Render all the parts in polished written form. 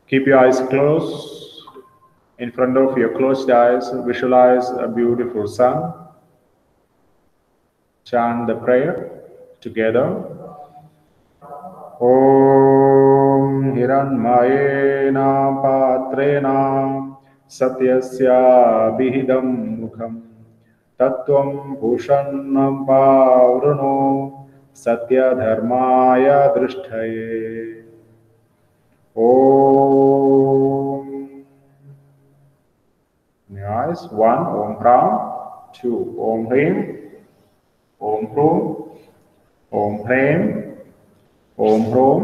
Keep your eyes closed. In front of your closed eyes, visualize a beautiful sun. Chant the prayer together. Om Hiranmayena Patrena Satyasya Bihidam Mukham Tattvam Bhushannam Pavruno Satya Dharmaya Drishtaye. Om. In your eyes, 1 Om Pram, 2 Om Hrim, Om Prum, Om Prem, Om Hrom,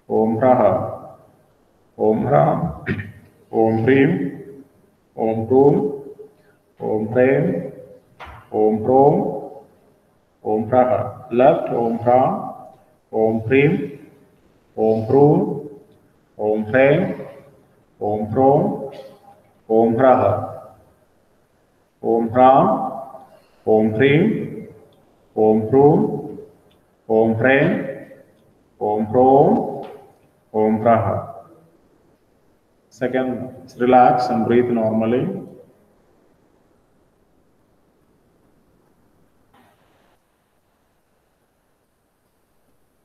Om Praha, Om Ram, Om Prim, Om Prum, Om Prem, Om Prom, Om Praha. Left Om Pram, Om Prim, Om Prum, Om Prem, Om Prom, Om Praha. Om Pram, Om Prim, Om Prum, Om Prem, Om Prom, Om Praha. Second, relax and breathe normally.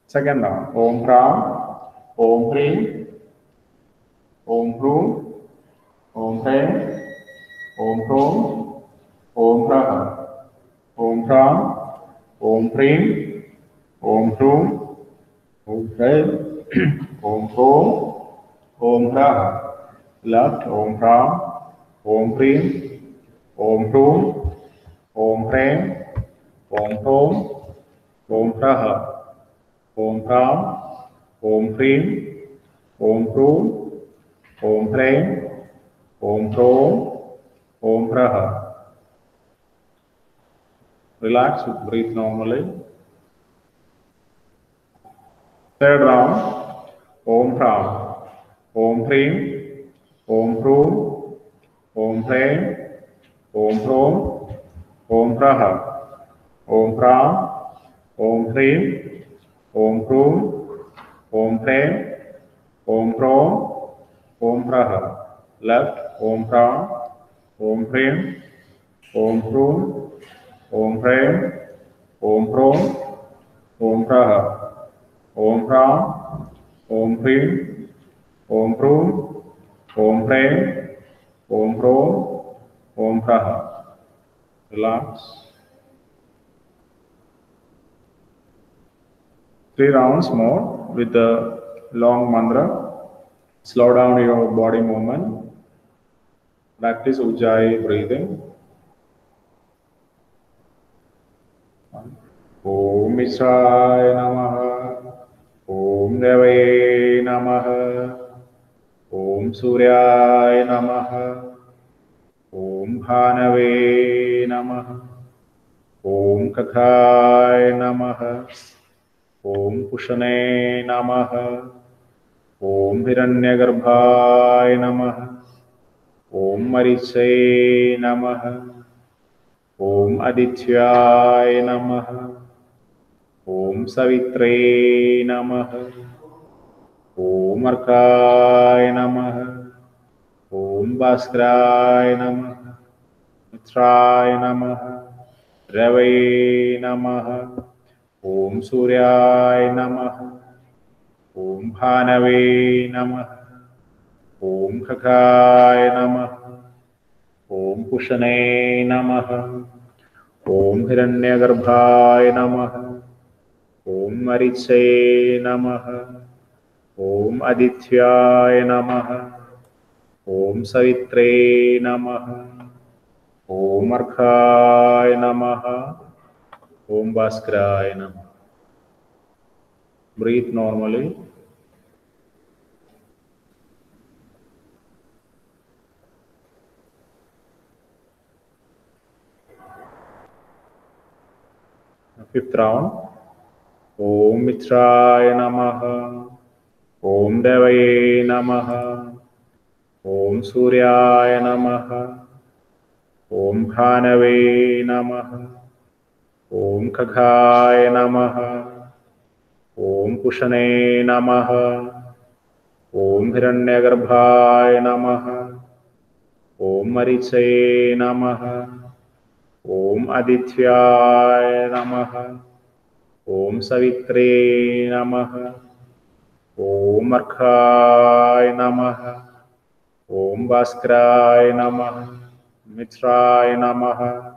Second round, Om Pram, Om Prim, Om Prum, Om Prem, Om Prom, Om Praha. Om Pram, Om Prim, Om Prum, Om Prem, Om Prom, Om Praha. Left Om Pram, Om Prim, Om Prum, Om Prem, Om Prom, Om Praha. Om Pram, Om Prim, Om Prum, Om Prem, Om Prom, Om Praha. Relax, breathe normally. Third round, Om Pram, Om Prim, Om Prum, Om Prem, Om Prom, Om Praha. Om Pram, Om Prim, Om Prum, Om Prem, Om Prom, Om Praha. Left Om Pram, Om Prim, Om Prum, Om Prem, Om Prom, Om Praha. Om Pram, Om Prim, Om Prum, Om Prem, Om Prom, Om Praha. Relax. 3 rounds more with the long mantra. Slow down your body movement. Practice Ujjayi breathing. Om Ishaya Namaha. Om Devaya Namaha. Om Suryaya Namaha. Om Bhanave Namaha. Om Kathaya Namaha. Om Pushane Namaha. Om Hiranyagarbhaya Namaha. Om Marichaye Namaha. Om Adityaya Namaha. Om Savitre Namaha. Om Arkaya Namaha. Om Bhaskaraya Namaha. Mitraya Namaha. Rave Namaha. Om Suryaya Namaha. Om Bhanave Namaha. Om Khakaya Namaha. Om Pushane Namaha. Om Hiranyagarbhaya Namaha. Om Marichaye Namaha. Om Adityaya Namaha. Om Savitre Namaha. Om Arkaya Namaha. Om Bhaskaraya Namaha. Breathe normally. Fifth round. Om Mitraya Namaha. Om Devaye Namaha. Om Suryaya Namaha. Om Bhanave Namaha. Om Kaghaya Namaha. Om Pushane Namaha. Om Om Hiranyagarbhaya Namaha. Om Marichaye Namaha. Om Adityaya Namaha. Om Savitre Namaha. Om Arkhaya Namaha. Om Bhaskaraya Namaha. Mitraya Namaha.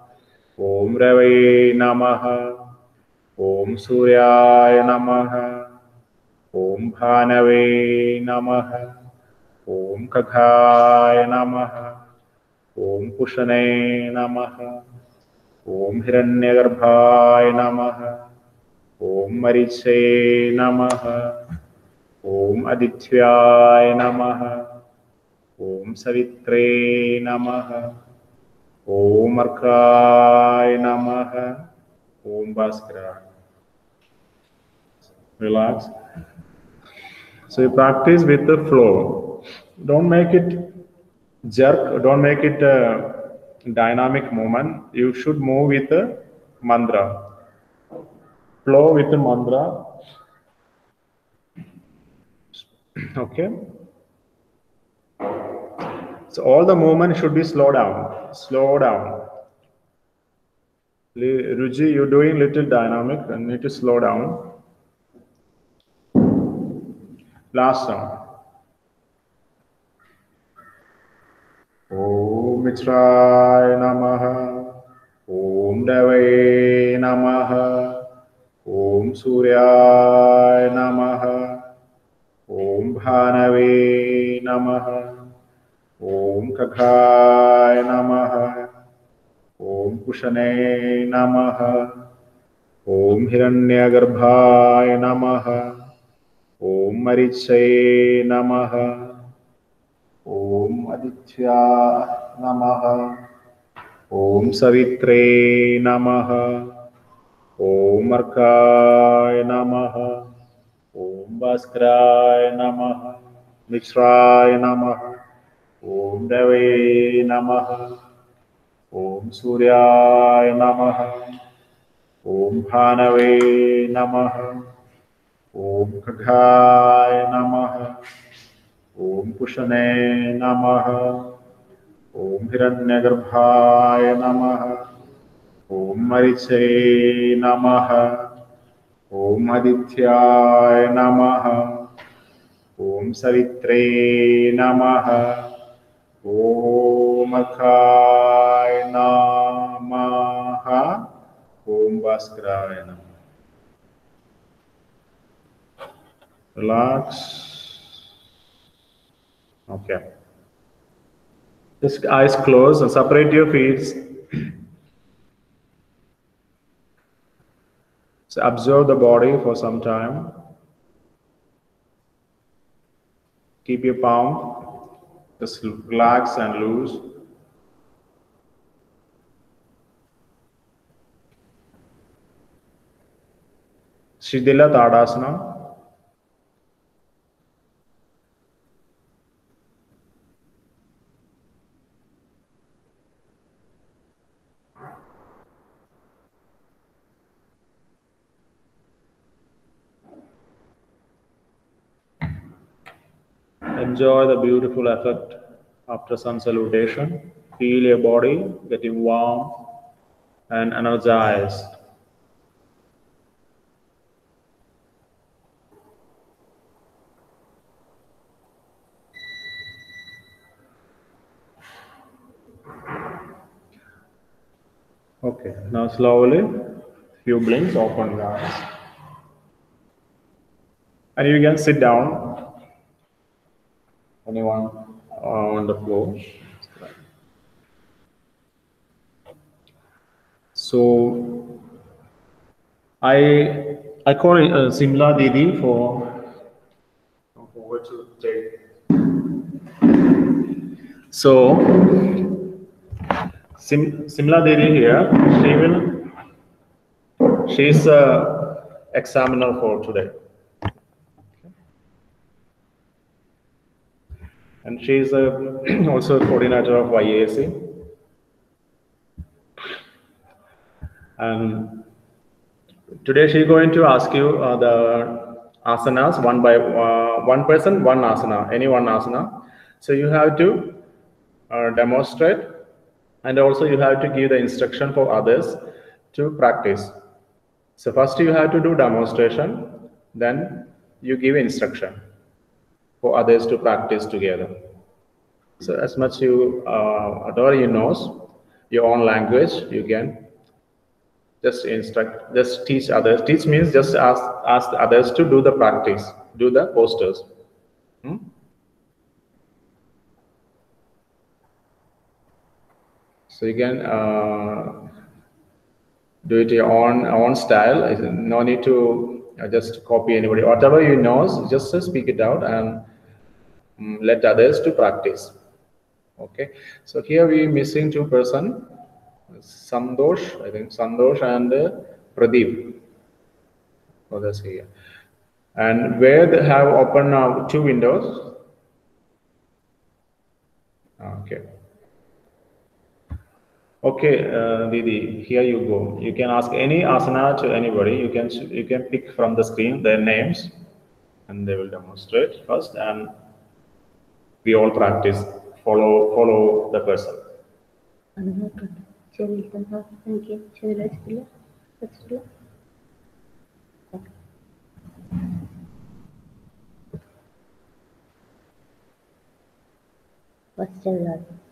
Om Rave Namaha. Om Suryaya Namaha. Om Bhanave Namaha. Om Kaghaya Namaha. Om Pushane Namaha. Om Hiranyagarbhaya Namaha. Om Marichaye Namaha. Om Adityaya Namaha. Om Savitre Namaha. Om Arkhaya Namaha. Om Bhaskaraya. Relax. So you practice with the flow. Don't make it jerk. Don't make it a dynamic movement. You should move with the mantra. Flow with the mantra. Okay. So all the movement should be slow down. Slow down. Ruji, you're doing little dynamic and need to slow down. Last sound. Om Mitraya Namaha. Om Dave Namaha. Om Suryaya Namaha. Om Bhanave Namaha. Om Kaghaya Namaha. Om Kushane Namaha. Om Hiranyagarbhaya Namaha. Om Marichaye Namaha. Om Aditya Namaha. Om Savitre Namaha. Om Arkhaya Namaha. Om Bhaskaraya Namaha. Mitraya Namaha. Om Dave Namaha. Om Suryaya Namaha. Om Bhanave Namaha. Om Kaghaya Namaha. Om Pushane Namaha. Om Hiranyagarbhaya Namaha. Om Marichaye Namaha. Om Adityaya Namaha. Om Savitre Namaha. Om Arkhaya Namaha. Om Bhaskaraya Namaha. Relax. Okay. Just eyes closed and separate your feet. So observe the body for some time. Keep your palm just relax and loose. Shidila Tadasana. Enjoy the beautiful effect after sun salutation. Feel your body getting warm and energized. Okay, now slowly, few blinks, open your eyes. And you can sit down. Anyone on the floor. So I call Simla Didi for forward to take. So Simla Didi here, she's a examiner for today. And she is also coordinator of YAC. And today she's going to ask you the asanas one by one person, one asana, any one asana. So you have to demonstrate, and also you have to give the instruction for others to practice. So first you have to do demonstration, then you give instruction for others to practice together. So as much you whatever you knows, your own language, you can just instruct, just teach others. Teach means just ask others to do the practice, do the posters. Hmm? So you can do it your own style. No need to just copy anybody. Whatever you know, just speak it out and let others to practice. Okay. So here we missing two person, Sandosh, I think Sandosh and Pradeep. Oh, that's here. And where they have open two windows. Okay. Okay, Didi, here you go. You can ask any asana to anybody. You can pick from the screen their names, and they will demonstrate first, and we all practice. Follow the person.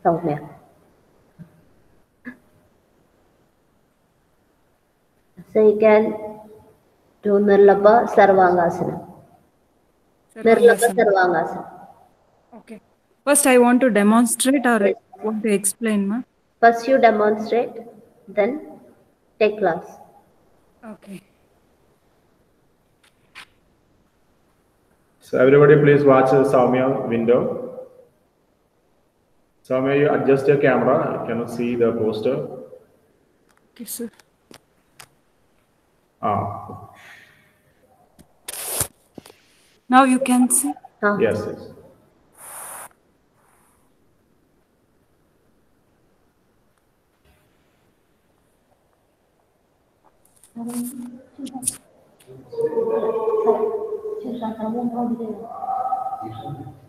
Soumya. So you can do Nirlabha Sarvangasana. Nirlabha Sarvangasana. Okay. First, I want to demonstrate or want to explain, ma? First you demonstrate, then take class. Okay. So everybody, please watch the Saumya window. Saumya, you adjust your camera. You cannot see the poster. Okay, sir. Ah. Now you can see. Yes, yes.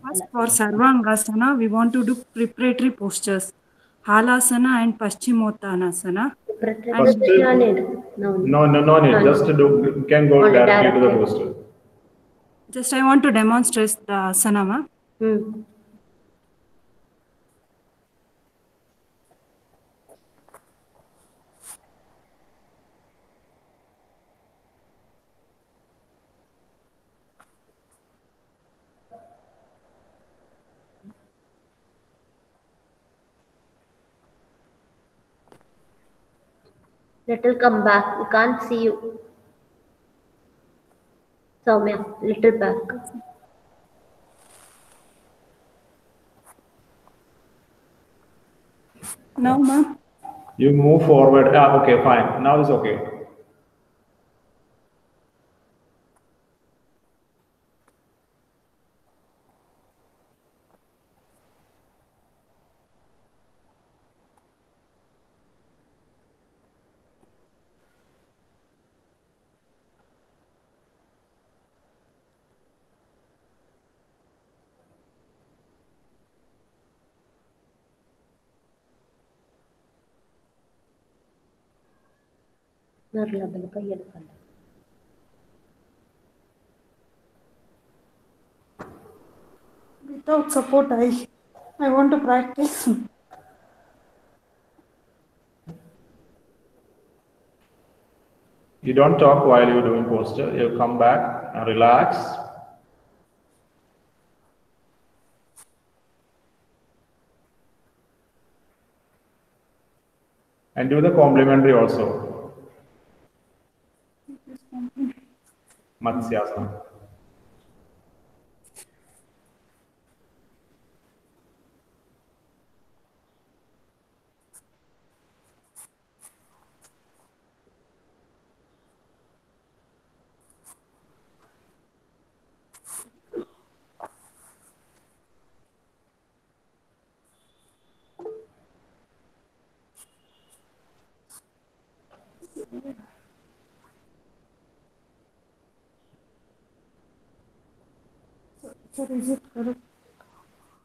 First, for Sarvangasana, we want to do preparatory postures. Halasana and Paschimottanasana. First, no need. Just do. You can go directly to the poster. Just I want to demonstrate the asana, ma. Little come back. We can't see you. Soumya, little back. Now, ma. You move forward. Okay, fine. Now it's okay. Without support, I want to practice. You don't talk while you're doing posture. You come back and relax. And do the complementary also. Matsyasana. Sir, is it correct?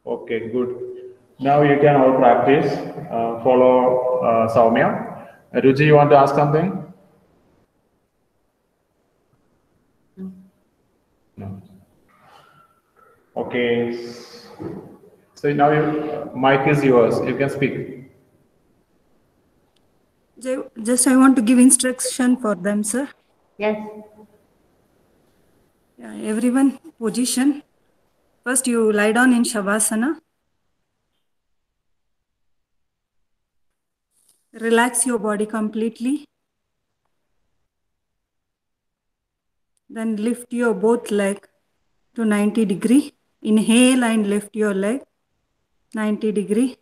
Okay, good. Now you can all practice. Follow Soumya. Ruchi, you want to ask something? No. Okay. So now mic is yours. You can speak. Just I want to give instruction for them, sir. Yes. Yeah, everyone, position. First, you lie down in Shavasana. Relax your body completely. Then lift your both leg to 90 degree. Inhale and lift your leg 90 degree.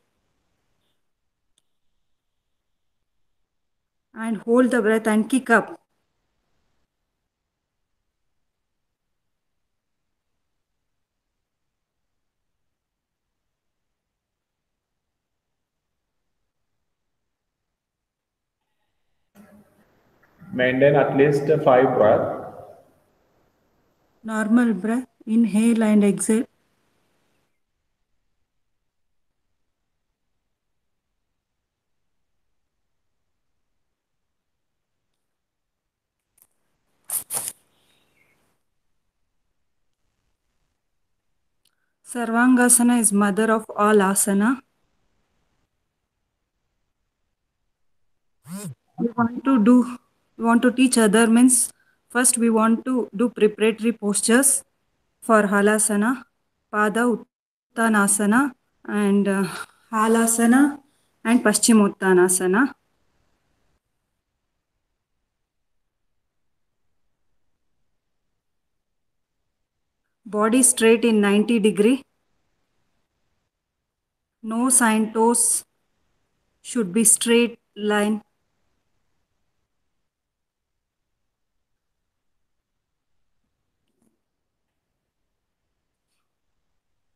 And hold the breath and kick up. Maintain at least 5 breaths. Normal breath. Inhale and exhale. Sarvangasana is mother of all asana. We want to teach other means first we want to do preparatory postures for halasana, pada uttanasana and halasana and paschimottanasana. Body straight in 90 degree. Nose and toes should be straight line.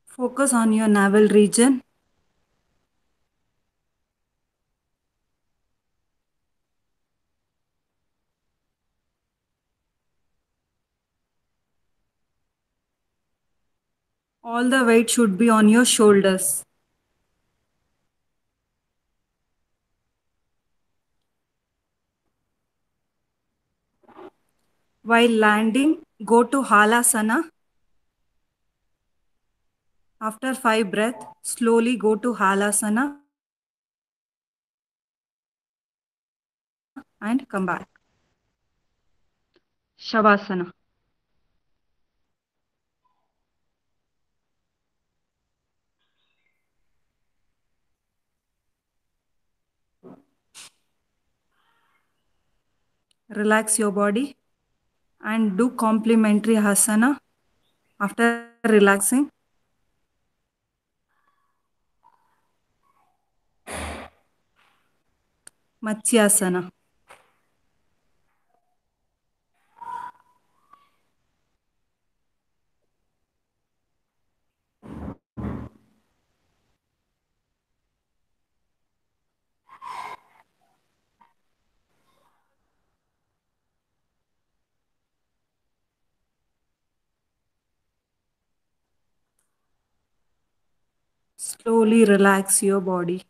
Focus on your navel region. All the weight should be on your shoulders. While landing, go to halasana. After 5 breaths, slowly go to halasana and come back. Shavasana. Relax your body and do complementary asana after relaxing. Matsyasana. Slowly relax your body.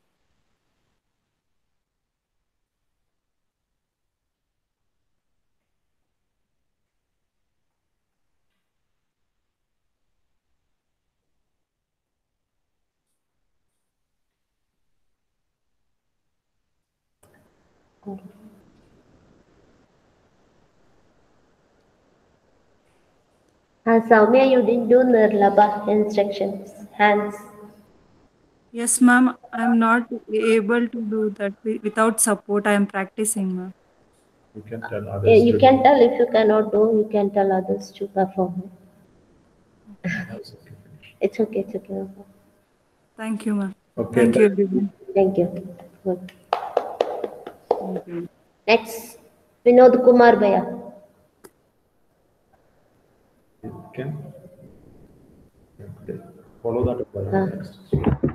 Soumya, you didn't do Nirlabha instructions. Hands. Yes, ma'am. I am not able to do that without support. I am practicing, ma'am. You can tell others. You can tell if you cannot do, you can tell others to perform. It's okay, it's okay. Thank you, ma'am. Okay. Thank you, everyone. Thank you. Good. Thank you. Next, Vinod Kumar Bhaiya. You can follow that. Next.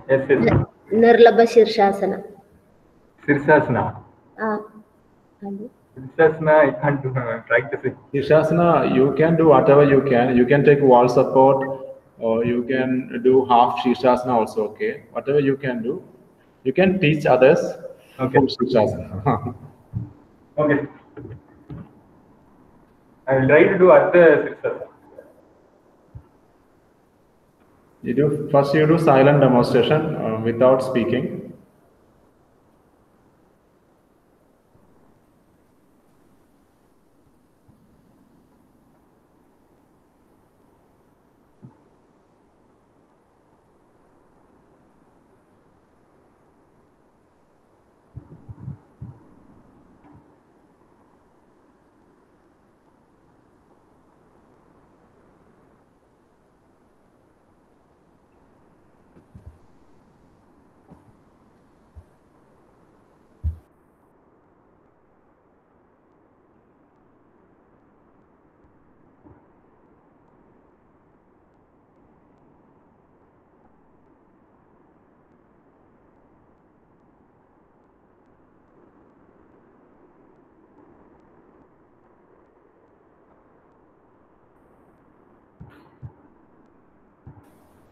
Yes, yes. Nirlabha Shirshasana. Sirsasana. Sirsasana, I can't do. I'm practicing. Shirshasana, you can do whatever you can. You can take wall support, or you can do half Shirshasana also, okay. Whatever you can do, you can teach others Okay. full Shirshasana. Okay. I will try to do other Sirsasana. First you do silent demonstration without speaking.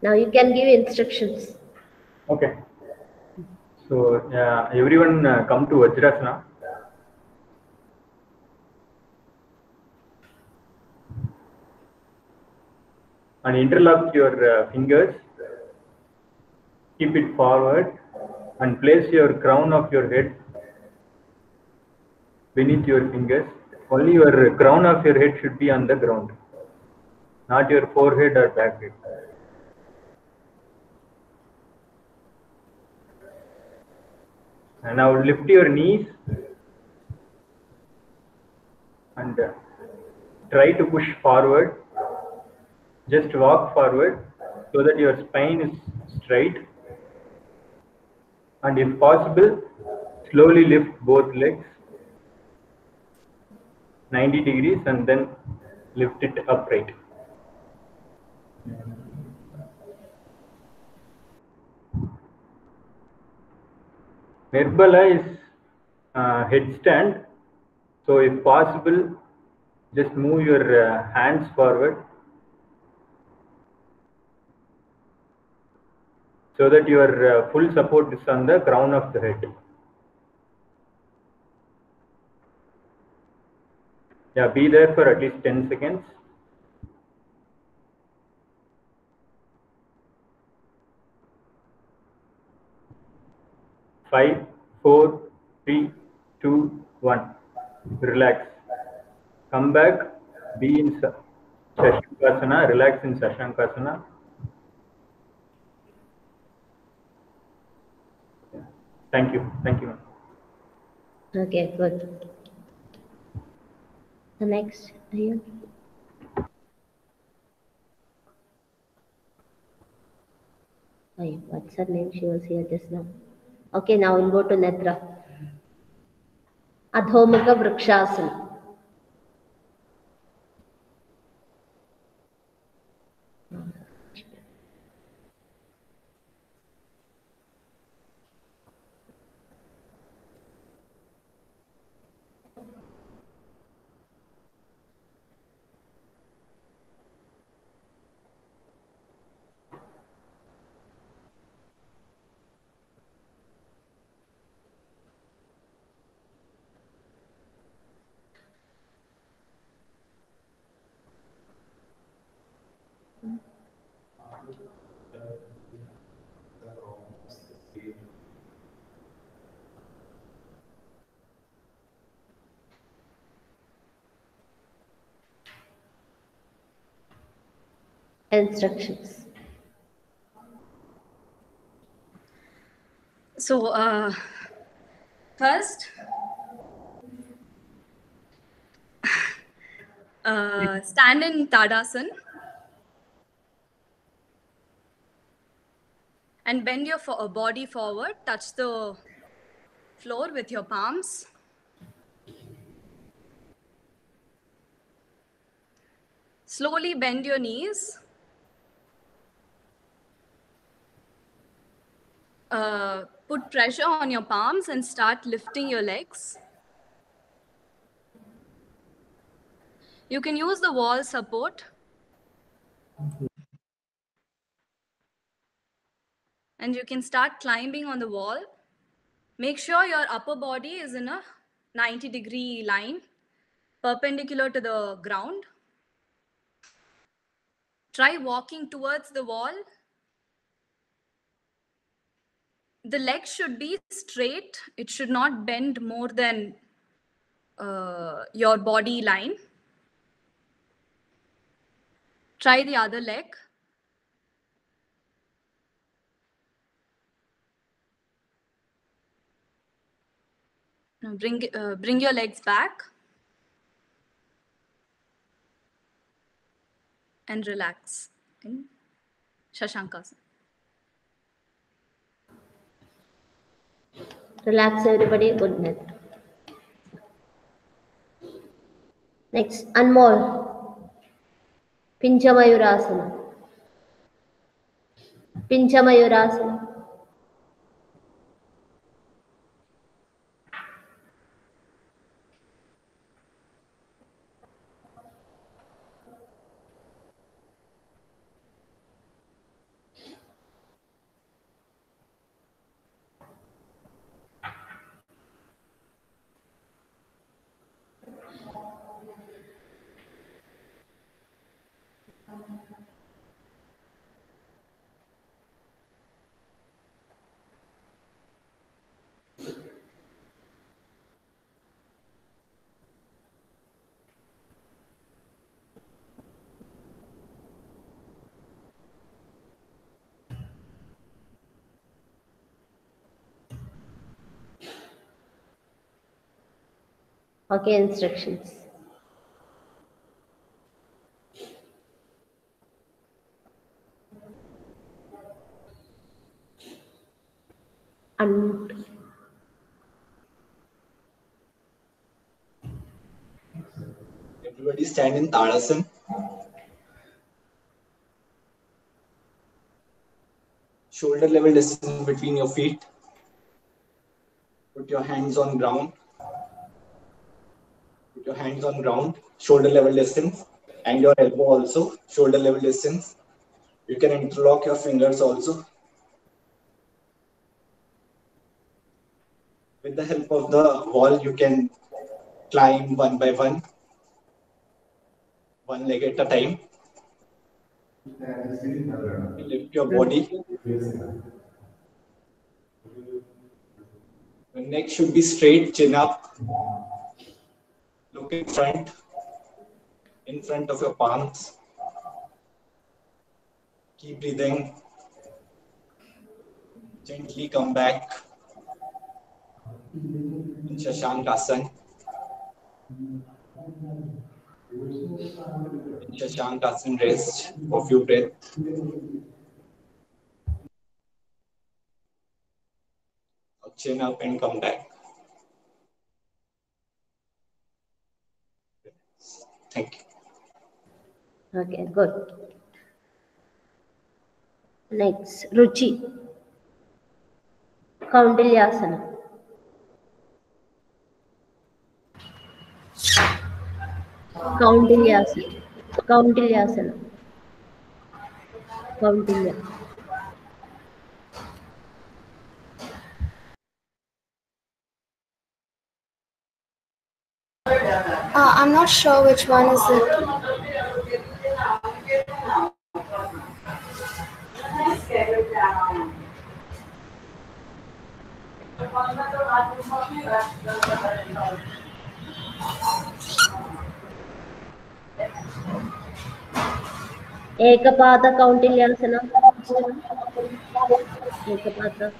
Now you can give instructions. Okay. So everyone come to Vajrasana. And interlock your fingers. Keep it forward and place your crown of your head beneath your fingers. Only your crown of your head should be on the ground, not your forehead or back head. And now lift your knees and try to push forward. Just walk forward so that your spine is straight. And if possible, slowly lift both legs 90 degrees and then lift it upright. Nirbala is headstand. So if possible, just move your hands forward so that your full support is on the crown of the head. Yeah, be there for at least 10 seconds. Five, four, three, two, one. Relax. Come back. Be in Shashankasana. Relax in Shashankasana. Thank you. Thank you. Okay, good. The next, Ayun. What's her name? She was here just now. Okay, now we'll go to Nedra. Adhomukha Vrikshasana. Instructions. So, first, stand in Tadasana and bend your body forward, touch the floor with your palms. Slowly bend your knees. Put pressure on your palms and start lifting your legs. You can use the wall support. and you can start climbing on the wall. Make sure your upper body is in a 90-degree line, perpendicular to the ground. Try walking towards the wall. The legs should be straight. It should not bend more than your body line. Try the other leg. Now bring your legs back and relax in Shashankasana. Relax everybody, good night. Next, Anmol. Pinchamayurasana. Pinchamayurasana. Okay, instructions. Unmute. Everybody stand in Tadasana. Shoulder level distance between your feet. Put your hands on ground. Put your hands on ground, shoulder level distance, and your elbow also, shoulder level distance. You can interlock your fingers also. With the help of the wall, you can climb one by one leg at a time. Lift your body. Your neck should be straight, chin up. Look in front of your palms. Keep breathing. Gently come back in Shashankasana. In Shashankasana, rest for few breaths. Chin up and come back. Thank you. Okay, good. Next, Ruchi. Kaundilyasana. Kaundilyasana. Kaundilyasana. Kauntilya. I'm not sure which one is it. Ekapata Kaundilyasana. Ekapata.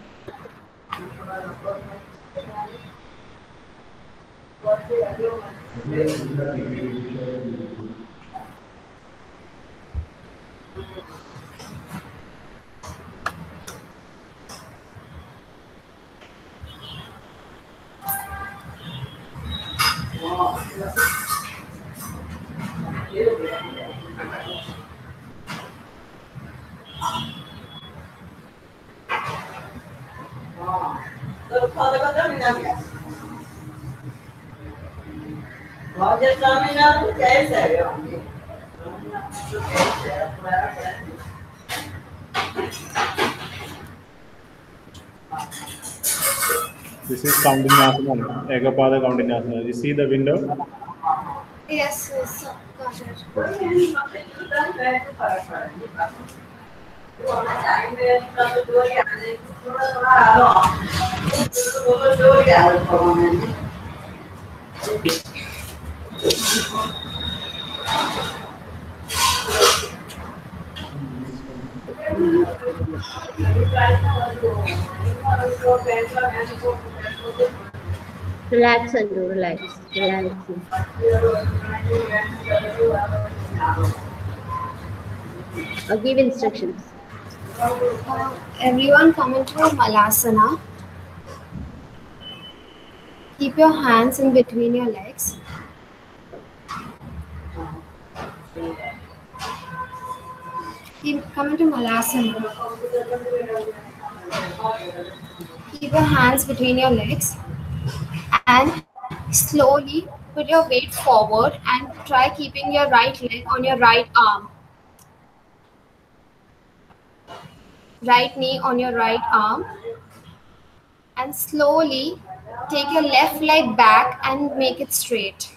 This is Kaundinyasana, Ekapada Kaundinyasana. You see the window? Yes, yes, got it. Relax and do relax. Relaxing. Or give instructions. Everyone come into Malasana. Keep your hands in between your legs. Come into Malasana. Keep your hands between your legs and slowly put your weight forward and try keeping your right leg on your right arm. Right knee on your right arm, and slowly take your left leg back and make it straight.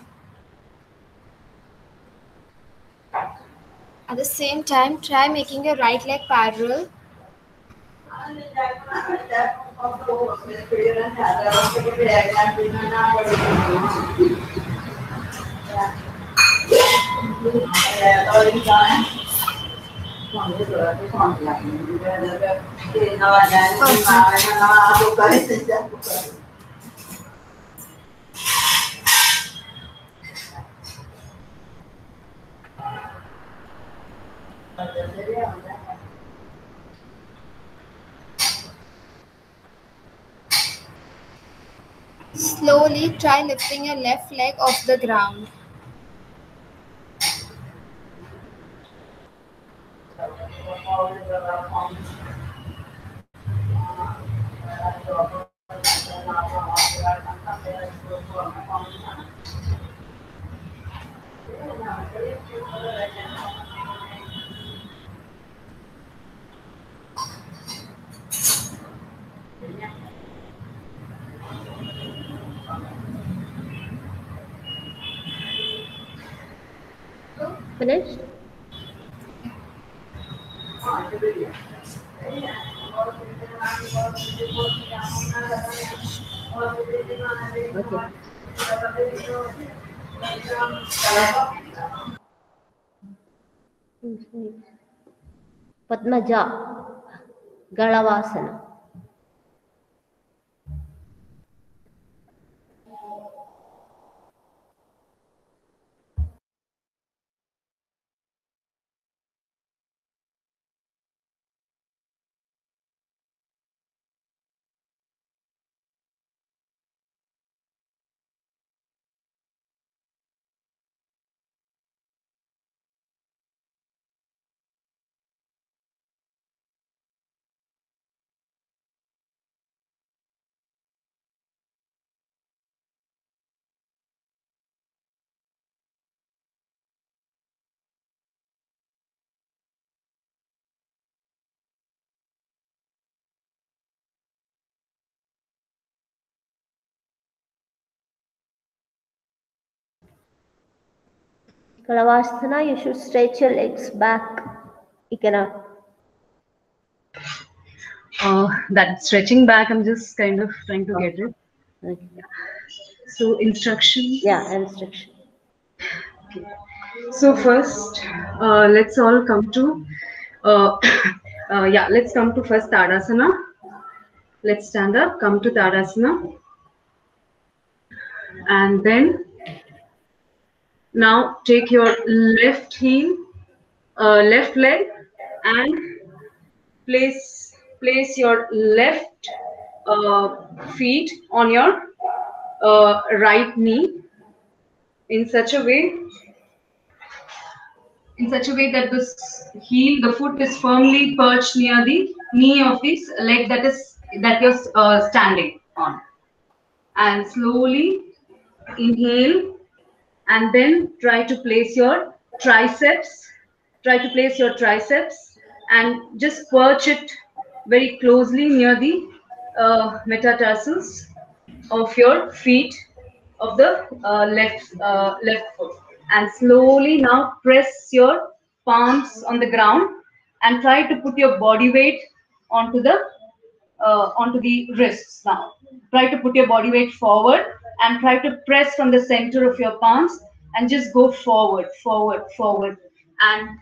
At the same time, try making your right leg parallel. Slowly try lifting your left leg off the ground. Finished? Okay. Padmaja, Galavasana. Kalavasana, you should stretch your legs back. You cannot. That stretching back, I'm just kind of trying to get it. Okay. So instructions. Yeah, instruction. Okay. So first, let's all come to, let's come to first Tadasana. Let's stand up, come to Tadasana. And then, now take your left heel, left leg, and place your left feet on your right knee in such a way that the foot is firmly perched near the knee of this leg that you're standing on. And slowly inhale, and then try to place your triceps. And just perch it very closely near the metatarsals. of your feet of the left foot, and slowly now press your palms on the ground and try to put your body weight onto the wrists. Now try to put your body weight forward and try to press from the center of your palms and just go forward, forward, forward. And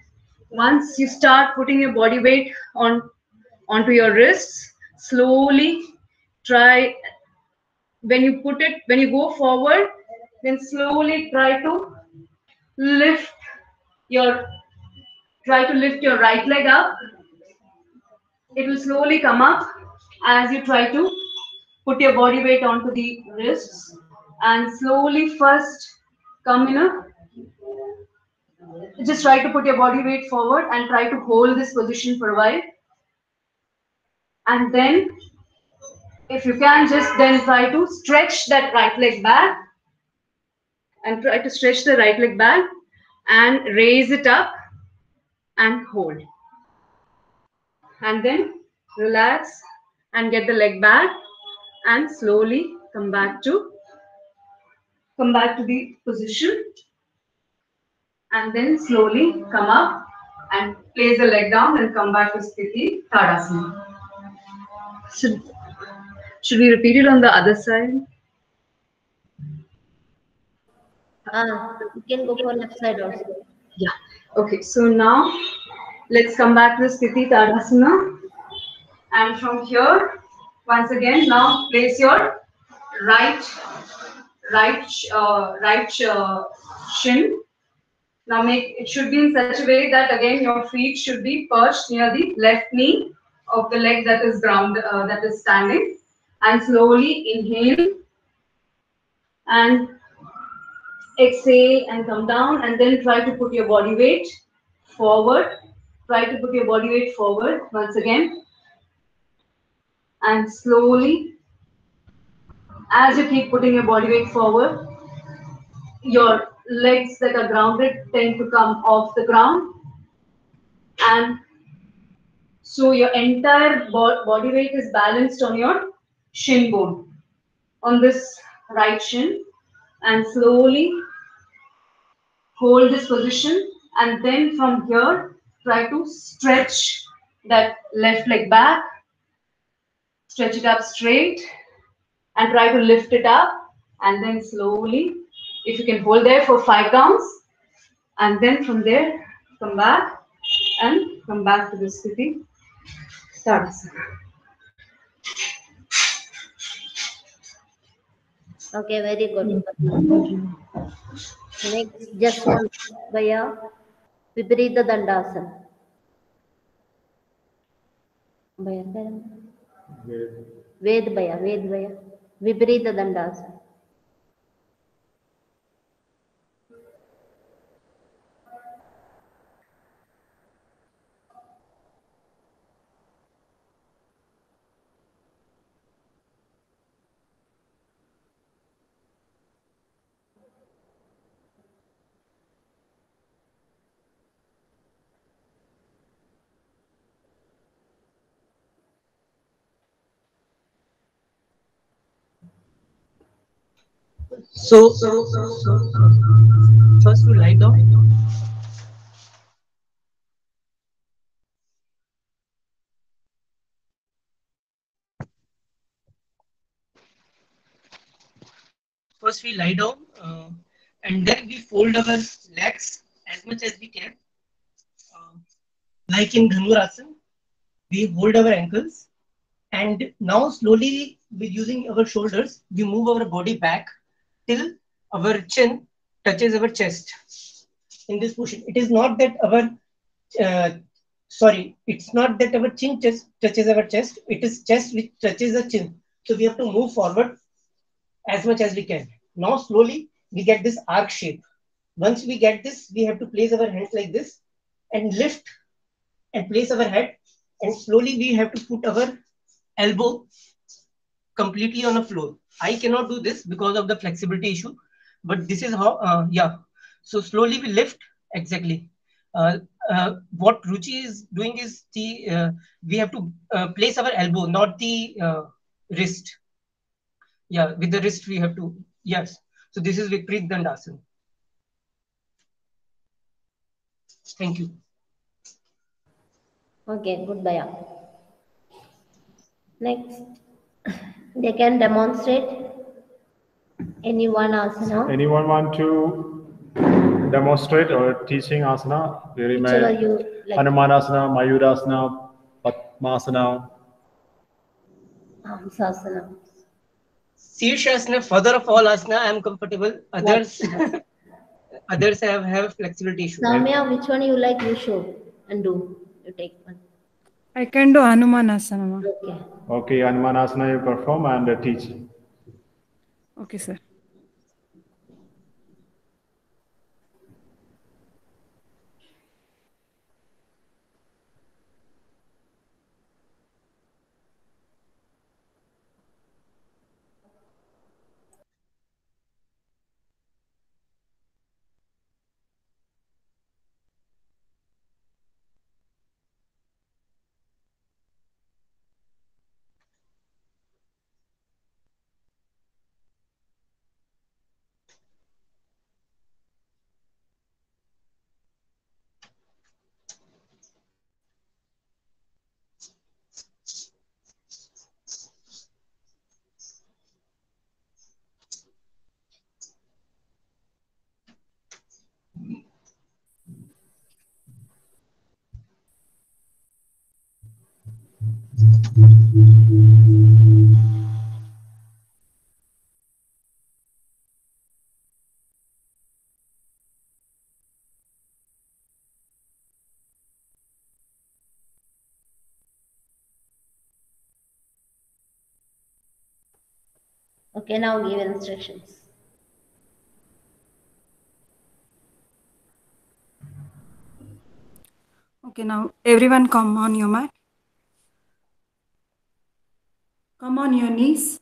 once you start putting your body weight onto your wrists, slowly try, when you go forward, then slowly try to lift your right leg up. It will slowly come up as you try to put your body weight onto the wrists, and slowly first come in a, just try to put your body weight forward and try to hold this position for a while. And then if you can, just then try to stretch that right leg back and try to stretch the right leg back and raise it up and hold. And then relax and get the leg back and slowly come back to the position, and then slowly come up and place the leg down and come back to Sthiti Tadasana. Should we repeat it on the other side? You can go for left side also. Yeah. Okay. So now let's come back to Sthiti Tadasana. And from here, once again, now place your right shin. Now it should be in such a way that again your feet should be perched near the left knee of the leg that is that is standing. And slowly inhale and exhale and come down, and then try to put your body weight forward. Try to put your body weight forward once again. And slowly, as you keep putting your body weight forward, your legs that are grounded tend to come off the ground. And so your entire body weight is balanced on your shin bone, on this right shin. And slowly hold this position, and then from here try to stretch that left leg back, stretch it up straight and try to lift it up, and then slowly, if you can hold there for 5 counts, and then from there come back and come back to the Sthiti Tadasana. Okay, very good. Next, just one Bhaya, Viparita Dandasana. Bhaya, Ved Bhaya, Viparita Dandasana. So first we lie down. First we lie down and then we fold our legs as much as we can. Like in Dhanurasana, we hold our ankles, and now slowly with using our shoulders, we move our body back till our chin touches our chest. In this position, it is not that our it's not that our chin touches our chest. It is chest which touches the chin. So we have to move forward as much as we can. Now slowly we get this arc shape. Once we get this, we have to place our hands like this and lift and place our head, and slowly we have to put our elbow completely on the floor. I cannot do this because of the flexibility issue, but this is how, So slowly we lift, exactly. What Ruchi is doing is we have to place our elbow, not the wrist. Yeah, with the wrist we have to, yes. So this is Viparit Dandasana. Thank you. Okay, good, Baya. Next, they can demonstrate any one asana, Anyone want to demonstrate or teaching asana? We whichever remain you like. Hanumanasana, Mayurasana, Padmasana. Hamsasana. Shirshasana, father of all asana, I am comfortable. Others, others have flexibility issue. Samya, which one you like, you show and do. You take one. I can do Hanumanasana. Okay. Okay, Hanumanasana you perform and teach. Okay, sir. Okay, now give instructions. Okay, now everyone come on your mat. Come on your knees.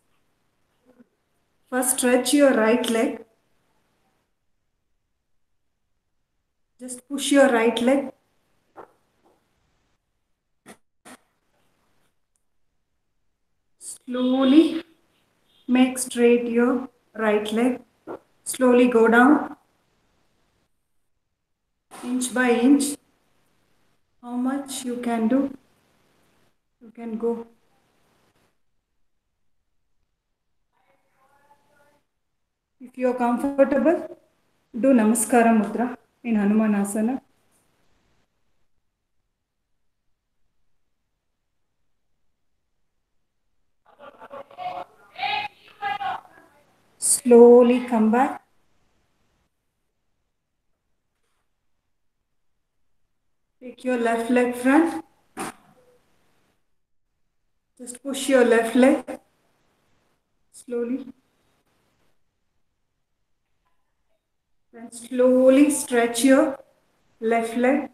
First stretch your right leg. Just push your right leg. Slowly make straight your right leg. Slowly go down. Inch by inch. How much you can do, you can go. If you are comfortable, do Namaskara Mudra in Hanumanasana. Slowly come back. Take your left leg front. Just push your left leg slowly. Then slowly stretch your left leg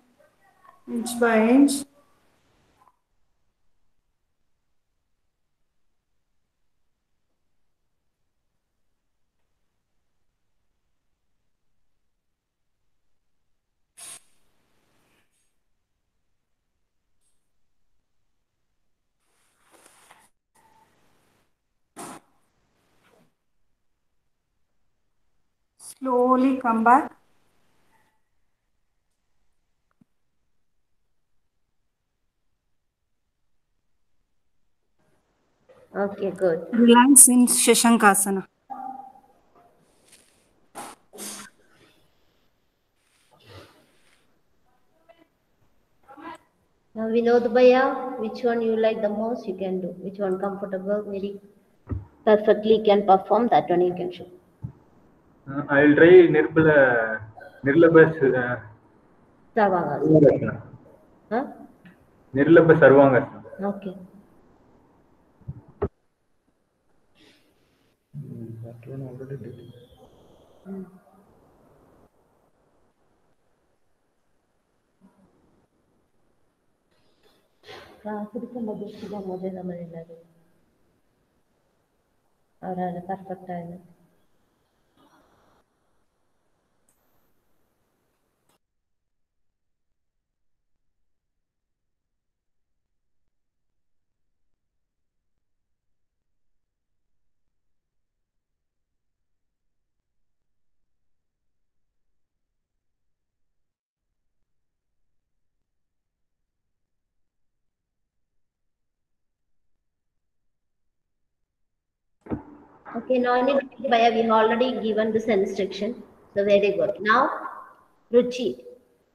inch by inch. Slowly come back. Okay, good. Relax in Shashankasana. Now Vinod Bhaiya, which one you like the most, you can do. Which one comfortable, very perfectly can perform, that one you can show. I'll try Nirlabha Sarvangasana. Huh? Nirlabha Sarvangasana. Okay. That one already did. Perfect ആയത്. Okay, no need to Bhaiya, we have already given this instruction. So very good. Now, Ruchi,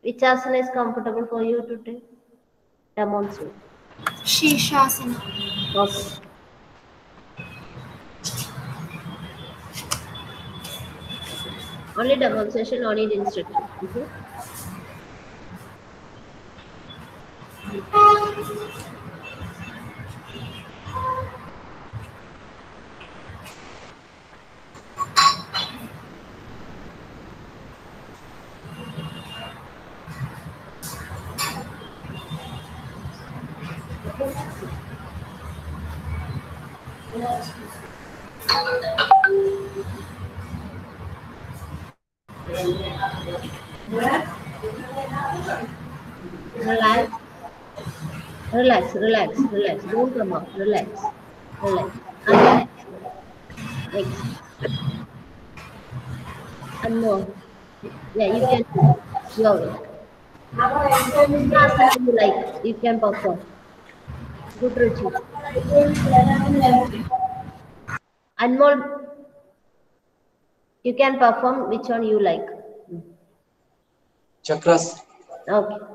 which asana is comfortable for you to take? Demonstrate. Shirshasana. Okay. Only demonstration, no need instruction. Okay. Relax, relax. Don't come up. Relax. And next. And more. Yeah, you can do. Your way. Which asana you like, you can perform. Good, Ruchi. Anmol, you can perform which one you like. Chakras. Okay.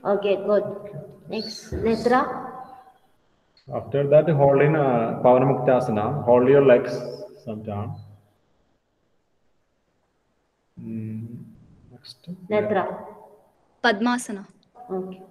Okay, good. Next, Netra. After that, hold in Pavanamuktasana. Hold your legs sometime. Next. Netra. Padmasana. Okay.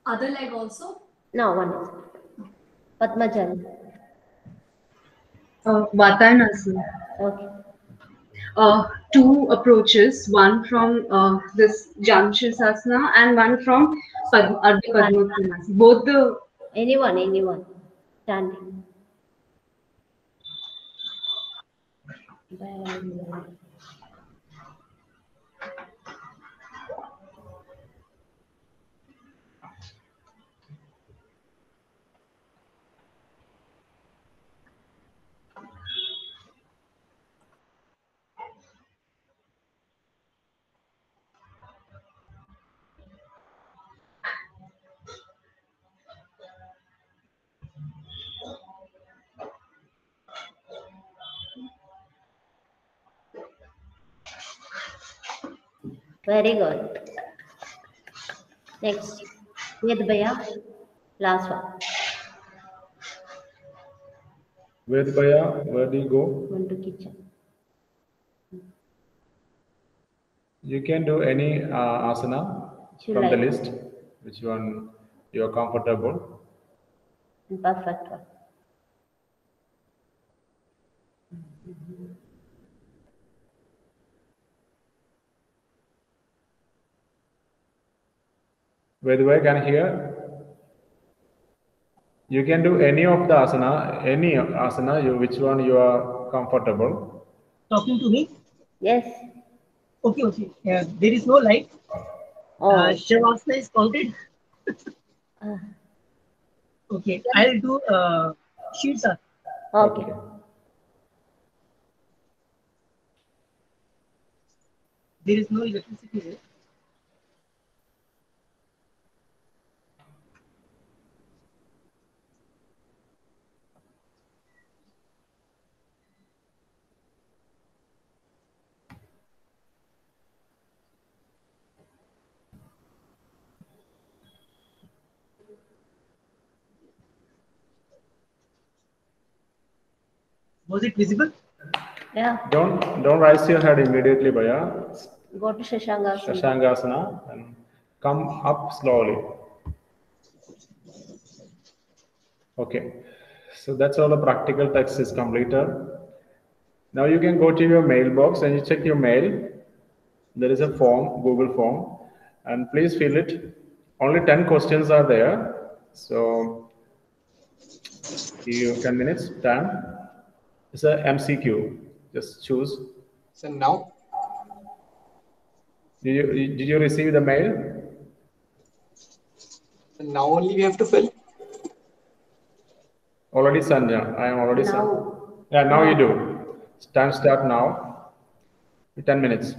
Other leg also? No, one is. Padmajan. Vatanasana. Okay. Two approaches, one from this Jamshasana and one from Ardha Padmottanasana. Both the Anyone. Standing. Very good. Next, Vedbhaya. Last one. Vedbhaya, where do you go? One to kitchen. You can do any asana You from the like. list, which one you are comfortable. Perfect one. Vedbhaya, can hear? You can do any of the asana, which one you are comfortable. Talking to me? Yes. Okay. There is no light. Oh. Shavasana is counted. Okay, I'll do Shirsasana. Okay. There is no electricity there. Was it visible? Yeah. Don't raise your head immediately, Bhaiya. Go to Shashangasana. Shashangasana and come up slowly. Okay. So that's all the practical text is completed. Now you can go to your mailbox and you check your mail. There is a form, Google form, and please fill it. Only 10 questions are there. So give you 10 minutes time. It's a MCQ. Just choose. So now, Did you receive the mail? now only we have to fill. Already sent, yeah. I am already sent. Now. Yeah, now you do. Time start now. 10 minutes.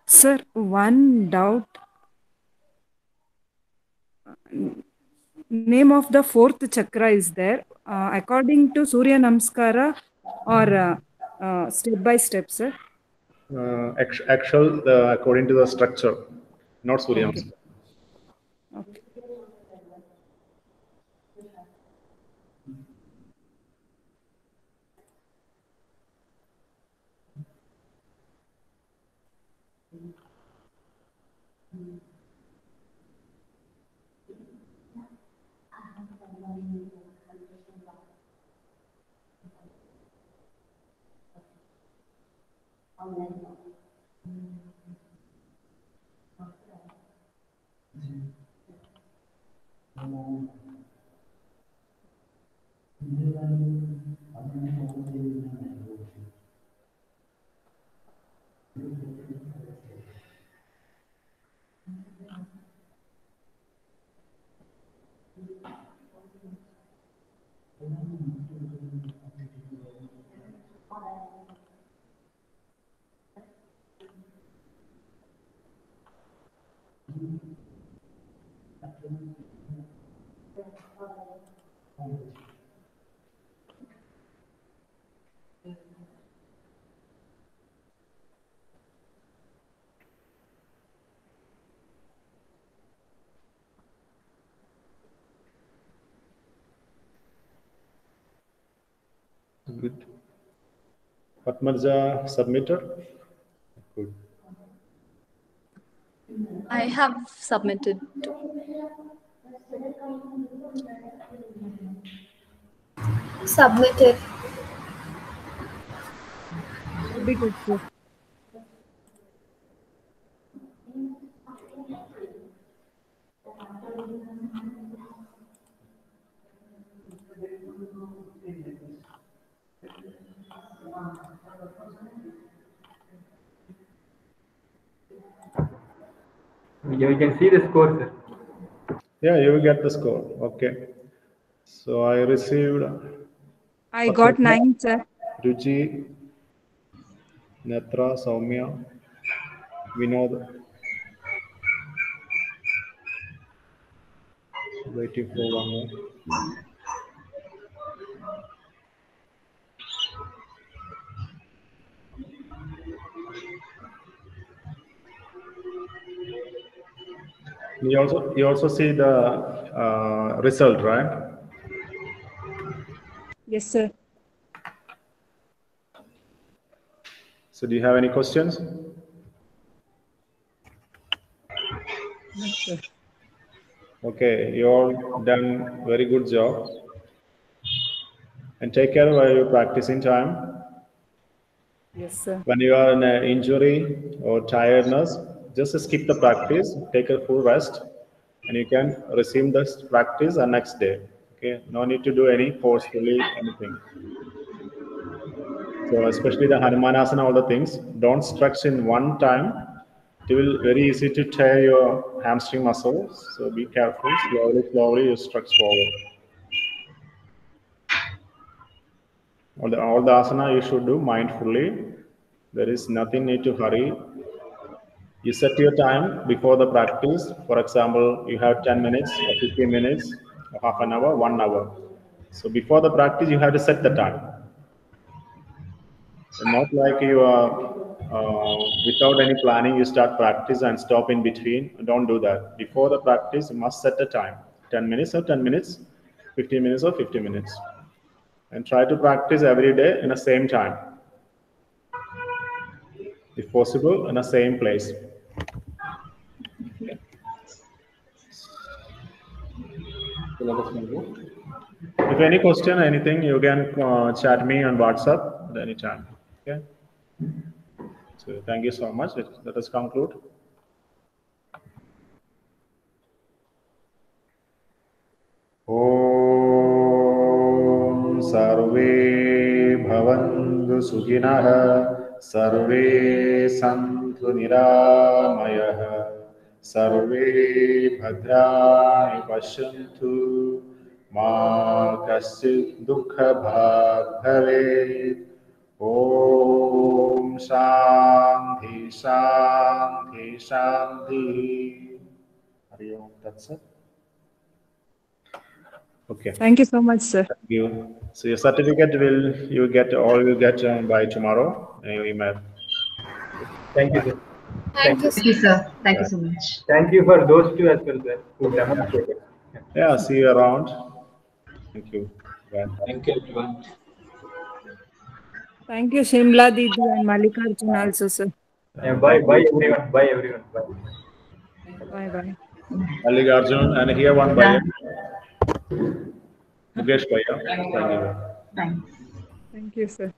Sir, one doubt. Name of the fourth chakra is there. According to Surya Namaskara or step by step, sir? Actual according to the structure, not Surya Okay. Namaskar. Okay. Good. Patmaja submitted. Good. I have submitted too. Submitted. Submitted, sir. You can see the score, sir. Yeah, you will get the score. Okay. So I received I got 9, sir. Ruchi, Netra, Soumya, Vinod. Waiting for one more. You also see the result, right? Yes, sir. So do you have any questions? Yes, sir. Okay, you all done very good job. And take care while you're practicing time. Yes, sir. When you are in an injury or tiredness, just skip the practice, take a full rest, and you can resume this practice the next day. Okay, no need to do any forcefully anything. So especially the Hanumanasana, all the things, don't stretch in one time. It will very easy to tear your hamstring muscles. So be careful. Slowly you stretch forward. All the asana you should do mindfully. There is nothing need to hurry. You set your time before the practice. For example, you have 10 minutes or 15 minutes or half an hour, 1 hour. So before the practice, you have to set the time. And not like you are without any planning, you start practice and stop in between. Don't do that. Before the practice, you must set the time. 10 minutes or 10 minutes, 15 minutes or 50 minutes. And try to practice every day in the same time. If possible, in the same place. Okay. So let us move. If any question, anything, you can chat me on WhatsApp at any time. Okay. So thank you so much. Let us conclude. Om Sarve Bhavantu Sukhinah Sarve Santu Niramayah Sarve Bhadrani Pashyantu Ma Kaschid Dukkha Bhag Bhavet. Om Shanti Shanti Shanti. Hari Om Tat Sat. Okay. Thank you so much, sir. Thank you. So your certificate you get by tomorrow in your email. Thank you, sir. Thank you, Thank you, sir. Thank you so much. Thank you for those two as well, sir, who demonstrated. Yeah, see you around. Thank you. Bye. Thank you, everyone. Thank you, Shimla Didi and Mallikarjun also, sir. Yeah, bye everyone. Bye everyone. Bye. Bye. Mallikarjun, and here one by Mukesh Bhaiya. Thank you. Thanks. Thank you, sir.